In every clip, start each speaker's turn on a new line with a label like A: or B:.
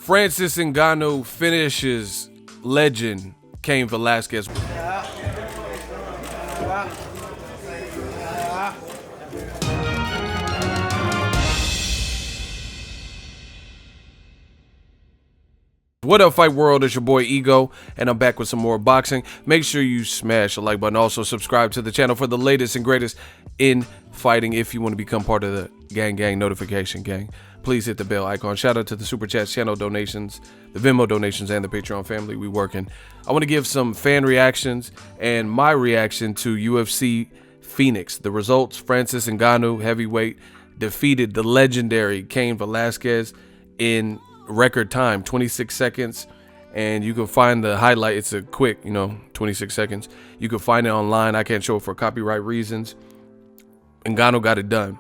A: Francis Ngannou finishes legend Cain Velasquez. What up, fight world? It's your boy Ego, and I'm back with some more boxing. Make sure you smash the like button. Also subscribe to the channel for the latest and greatest in fighting. If you want to become part of the gang notification gang, please hit the bell icon. Shout out to the super chats, channel donations, the Venmo donations, and the Patreon family. We working. I want to give some fan reactions and my reaction to UFC Phoenix. The results: Francis Ngannou, heavyweight, defeated the legendary Cain Velasquez in record time, 26 seconds. And you can find the highlight. It's a quick, 26 seconds. You can find it online. I can't show it for copyright reasons. Ngannou got it done.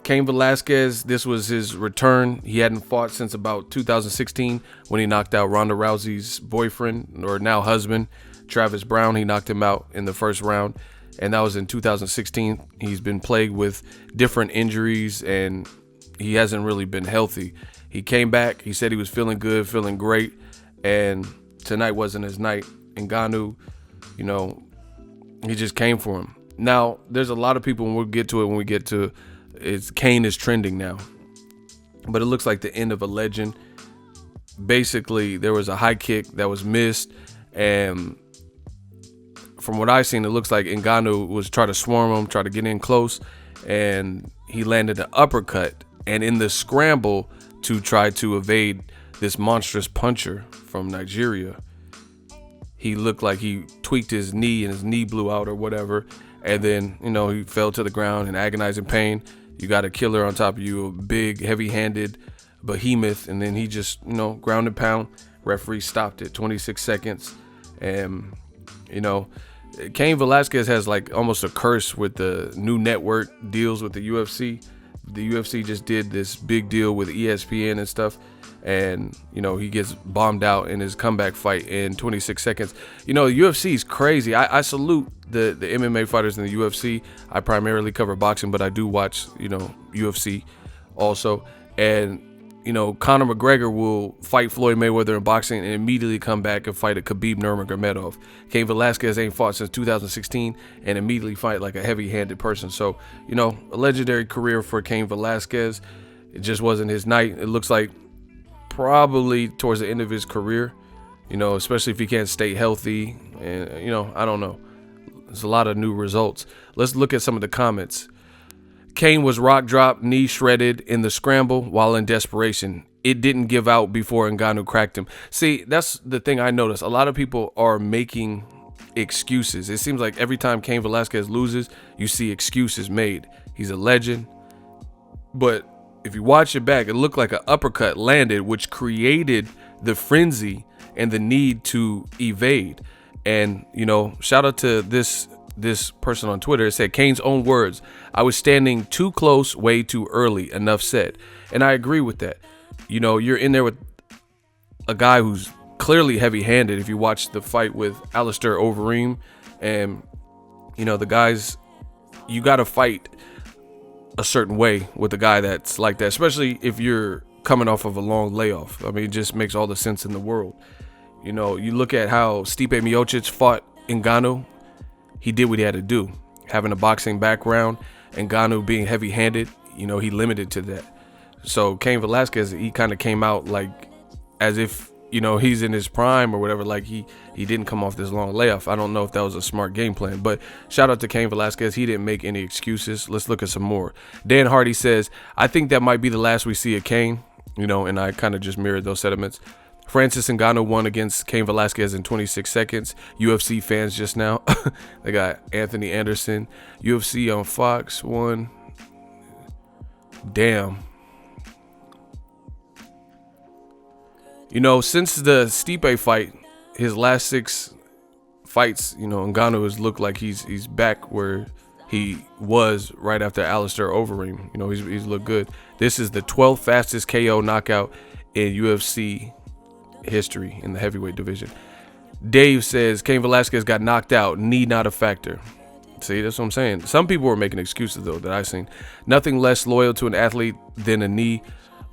A: Cain Velasquez, this was his return. He hadn't fought since about 2016 when he knocked out Ronda Rousey's boyfriend, or now husband, Travis Brown. He knocked him out in the first round, and that was in 2016. He's been plagued with different injuries, and he hasn't really been healthy. He came back. He said he was feeling good, feeling great, and tonight wasn't his night. Ngannou, he just came for him. Now, there's a lot of people, and we'll get to it when we get to Cain is trending now, but it looks like the end of a legend. Basically, there was a high kick that was missed, and from what I've seen, it looks like Ngannou was trying to swarm him, try to get in close, and he landed an uppercut. And in the scramble to try to evade this monstrous puncher from Nigeria, he looked like he tweaked his knee and his knee blew out or whatever. And then, he fell to the ground in agonizing pain. You got a killer on top of you, a big, heavy-handed behemoth. And then he just, ground and pound. Referee stopped it, 26 seconds. And, Cain Velasquez has like almost a curse with the new network deals with the UFC. The UFC just did this big deal with ESPN and stuff, and he gets bombed out in his comeback fight in 26 seconds. The UFC is crazy. I salute the MMA fighters in the UFC. I primarily cover boxing, but I do watch UFC also. And Conor McGregor will fight Floyd Mayweather in boxing and immediately come back and fight a Khabib Nurmagomedov. Cain Velasquez ain't fought since 2016 and immediately fight like a heavy-handed person. So, a legendary career for Cain Velasquez. It just wasn't his night. It looks like probably towards the end of his career, especially if he can't stay healthy. And, I don't know. There's a lot of new results. Let's look at some of the comments. Cain was rock dropped, knee shredded in the scramble while in desperation. It didn't give out before Ngannou cracked him. See, that's the thing I noticed. A lot of people are making excuses. It seems like every time Cain Velasquez loses, you see excuses made. He's a legend. But if you watch it back, it looked like an uppercut landed, which created the frenzy and the need to evade. And, shout out to this person on Twitter. It said, Cain's own words, "I was standing too close, way too early, enough said." And I agree with that. You're in there with a guy who's clearly heavy-handed. If you watch the fight with Alistair Overeem, and the guys, you got to fight a certain way with a guy that's like that, especially if you're coming off of a long layoff. I mean, it just makes all the sense in the world. You look at how Stipe Miocic fought Ngannou. He did what he had to do. Having a boxing background, Ngannou being heavy-handed, he limited to that. So Cain Velasquez, he kind of came out like as if, he's in his prime or whatever, like he didn't come off this long layoff. I don't know if that was a smart game plan, but shout out to Cain Velasquez. He didn't make any excuses. Let's look at some more. Dan Hardy says, "I think that might be the last we see of Cain," and I kind of just mirrored those sentiments. Francis Ngannou won against Cain Velasquez in 26 seconds. UFC fans just now. They got Anthony Anderson. UFC on Fox won. Damn. Since the Stipe fight, his last 6 fights, Ngannou has looked like he's back where he was right after Alistair Overeem. He's looked good. This is the 12th fastest KO knockout in UFC history in the heavyweight division. Dave says Cain Velasquez got knocked out, knee not a factor. See, that's what I'm saying. Some people were making excuses though that I've seen. Nothing less loyal to an athlete than a knee.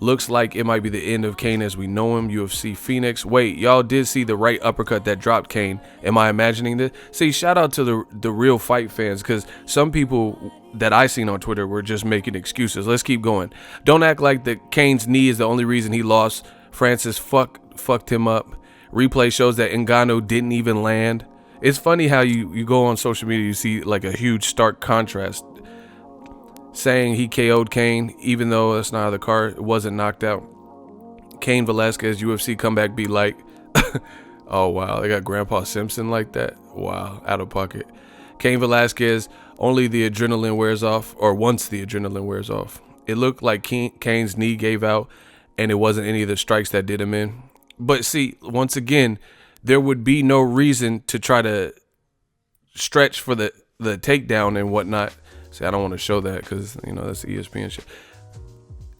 A: Looks like it might be the end of Cain as we know him. UFC Phoenix. Wait, y'all did see the right uppercut that dropped Cain. Am I imagining this? See, shout out to the real fight fans, because some people that I seen on Twitter were just making excuses. Let's keep going. Don't act like the Cain's knee is the only reason he lost. Francis fucked him up. Replay shows that Ngannou didn't even land. It's funny how you go on social media, you see like a huge stark contrast. Saying he KO'd Cain, even though that's not how the card wasn't knocked out. Cain Velasquez UFC comeback be like, oh wow, they got Grandpa Simpson like that. Wow, out of pocket. Cain Velasquez, only the adrenaline wears off, or once the adrenaline wears off. It looked like Cain's knee gave out, and it wasn't any of the strikes that did him in. But see, once again, there would be no reason to try to stretch for the takedown and whatnot. See, I don't want to show that because, you know, that's ESPN shit.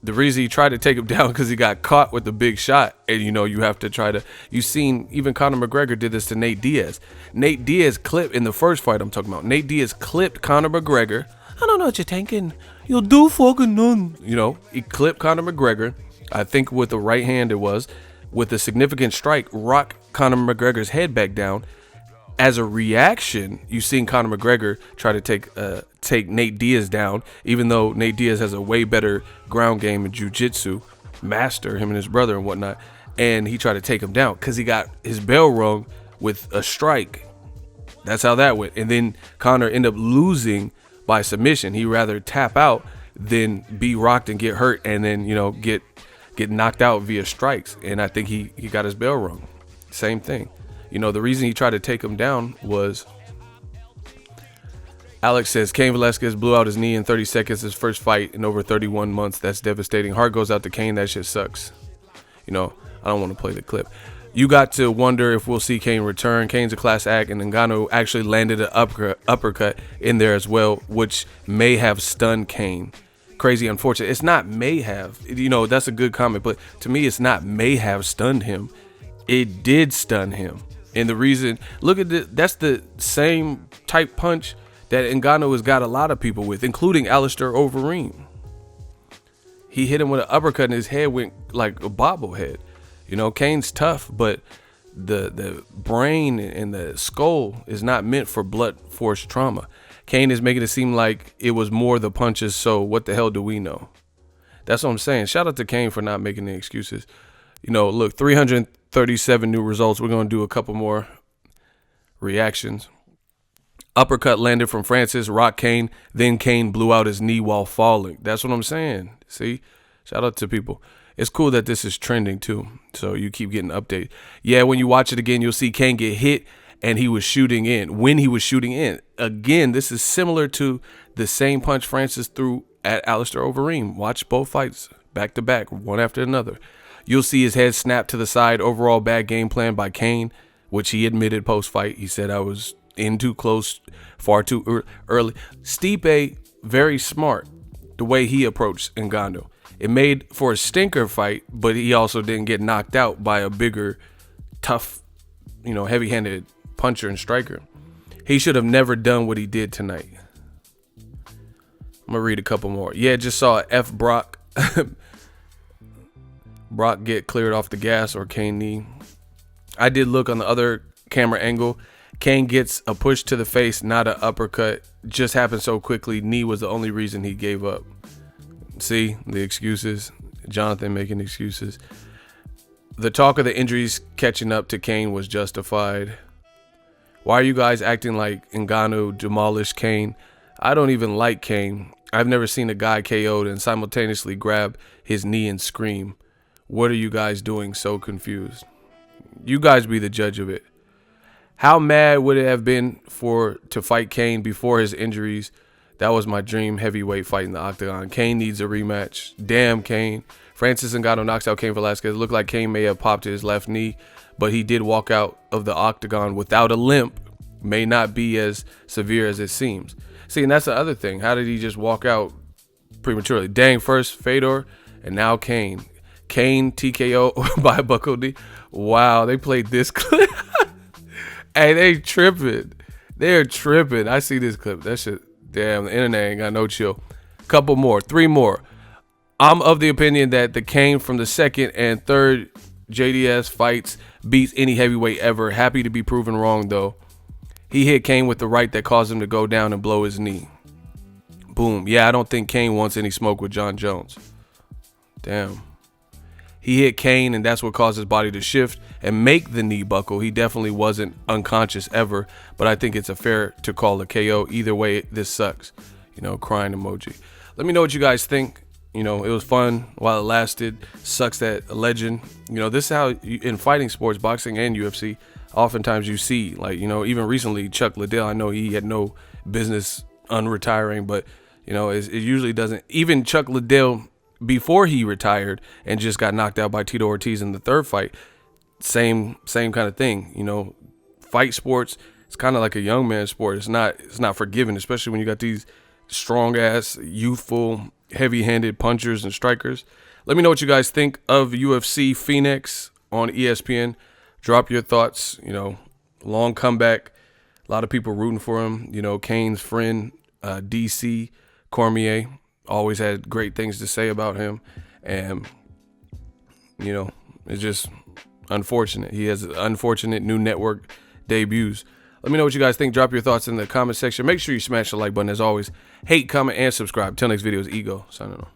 A: The reason he tried to take him down because he got caught with the big shot. And, you know, you have to try to... You've seen even Conor McGregor did this to Nate Diaz. Nate Diaz clipped in the first fight I'm talking about. Nate Diaz clipped Conor McGregor. I don't know what you're thinking. You'll do fucking none. You know, he clipped Conor McGregor. I think with the right hand it was. With a significant strike, rocked Conor McGregor's head back down. As a reaction, you've seen Conor McGregor try to take Nate Diaz down, even though Nate Diaz has a way better ground game in jiu-jitsu, master, him and his brother and whatnot, and he tried to take him down because he got his bell rung with a strike. That's how that went. And then Conor ended up losing by submission. He'd rather tap out than be rocked and get hurt and then, you know, get knocked out via strikes. And I think he got his bell rung. Same thing. You know, the reason he tried to take him down was, Alex says, Cain Velasquez blew out his knee in 30 seconds, his first fight in over 31 months. That's devastating. Heart goes out to Cain. That shit sucks. You know, I don't want to play the clip. You got to wonder if we'll see Cain return. Cain's a class act, and Ngannou actually landed an uppercut in there as well, which may have stunned Cain. Crazy, unfortunate. It's not may have. You know, that's a good comment, but to me, it's not may have stunned him. It did stun him. And the reason, look at that's the same type punch that Ngannou has got a lot of people with, including Alistair Overeem. He hit him with an uppercut and his head went like a bobblehead. You know, Cain's tough, but the brain and the skull is not meant for blunt force trauma. Cain is making it seem like it was more the punches, so what the hell do we know? That's what I'm saying. Shout out to Cain for not making the excuses. You know, look, 337 new results. We're going to do a couple more reactions. Uppercut landed from Francis, rocked Cain. Then Cain blew out his knee while falling. That's what I'm saying. See? Shout out to people. It's cool that this is trending too. So you keep getting updated. Yeah, when you watch it again, you'll see Cain get hit and he was shooting in. When he was shooting in. Again, this is similar to the same punch Francis threw at Alistair Overeem. Watch both fights back to back, one after another. You'll see his head snap to the side. Overall bad game plan by Cain, which he admitted post-fight. He said, I was in too close, far too early. Stipe, very smart, the way he approached Ngannou. It made for a stinker fight, but he also didn't get knocked out by a bigger, tough, you know, heavy-handed puncher and striker. He should have never done what he did tonight. I'm going to read a couple more. Yeah, just saw F. Brock get cleared off the gas, or Cain knee. I did look on the other camera angle. Cain gets a push to the face, not an uppercut. Just happened so quickly. Knee was the only reason he gave up. See the excuses. Jonathan making excuses. The talk of the injuries catching up to Cain was justified. Why are you guys acting like Ngannou demolished Cain? I don't even like Cain. I've never seen a guy KO'd and simultaneously grab his knee and scream. What are you guys doing? So confused. You guys be the judge of it. How mad would it have been to fight Cain before his injuries? That was my dream heavyweight fight in the octagon. Cain needs a rematch. Damn, Cain. Francis Ngannou knocks out Cain Velasquez. It looked like Cain may have popped his left knee, but he did walk out of the octagon without a limp. May not be as severe as it seems. See, and that's the other thing. How did he just walk out prematurely? Dang, first Fedor and now Cain. Cain TKO by Bucko D. Wow, they played this clip. Hey, they tripping. They're tripping. I see this clip. That shit. Damn, the internet ain't got no chill. Couple more. 3 more. I'm of the opinion that the Cain from the second and third JDS fights beats any heavyweight ever. Happy to be proven wrong, though. He hit Cain with the right that caused him to go down and blow his knee. Boom. Yeah, I don't think Cain wants any smoke with John Jones. Damn. He hit Cain, and that's what caused his body to shift and make the knee buckle. He definitely wasn't unconscious ever, but I think it's fair to call a KO. Either way, this sucks. You know, crying emoji. Let me know what you guys think. You know, it was fun while it lasted. Sucks that a legend. You know, this is how in fighting sports, boxing and UFC, oftentimes you see, like, you know, even recently Chuck Liddell, I know he had no business unretiring, but, you know, it usually doesn't. Even Chuck Liddell, before he retired and just got knocked out by Tito Ortiz in the third fight, same kind of thing. You know, fight sports, it's kind of like a young man's sport. It's not forgiving, especially when you got these strong ass, youthful, heavy-handed punchers and strikers. Let me know what you guys think of UFC Phoenix on ESPN. Drop your thoughts. You know, long comeback. A lot of people rooting for him. You know, Cain's friend, DC Cormier, always had great things to say about him. And, you know, it's just unfortunate. He has unfortunate new network debuts. Let me know what you guys think. Drop your thoughts in the comment section. Make sure you smash the like button as always. Hate, comment, and subscribe. Till next video is Ego signing off.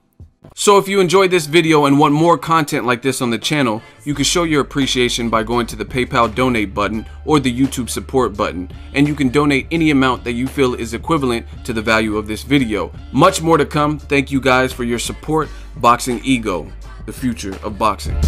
A: So if you enjoyed this video and want more content like this on the channel, you can show your appreciation by going to the PayPal donate button or the YouTube support button, and you can donate any amount that you feel is equivalent to the value of this video. Much more to come. Thank you guys for your support. Boxingego, the future of boxing.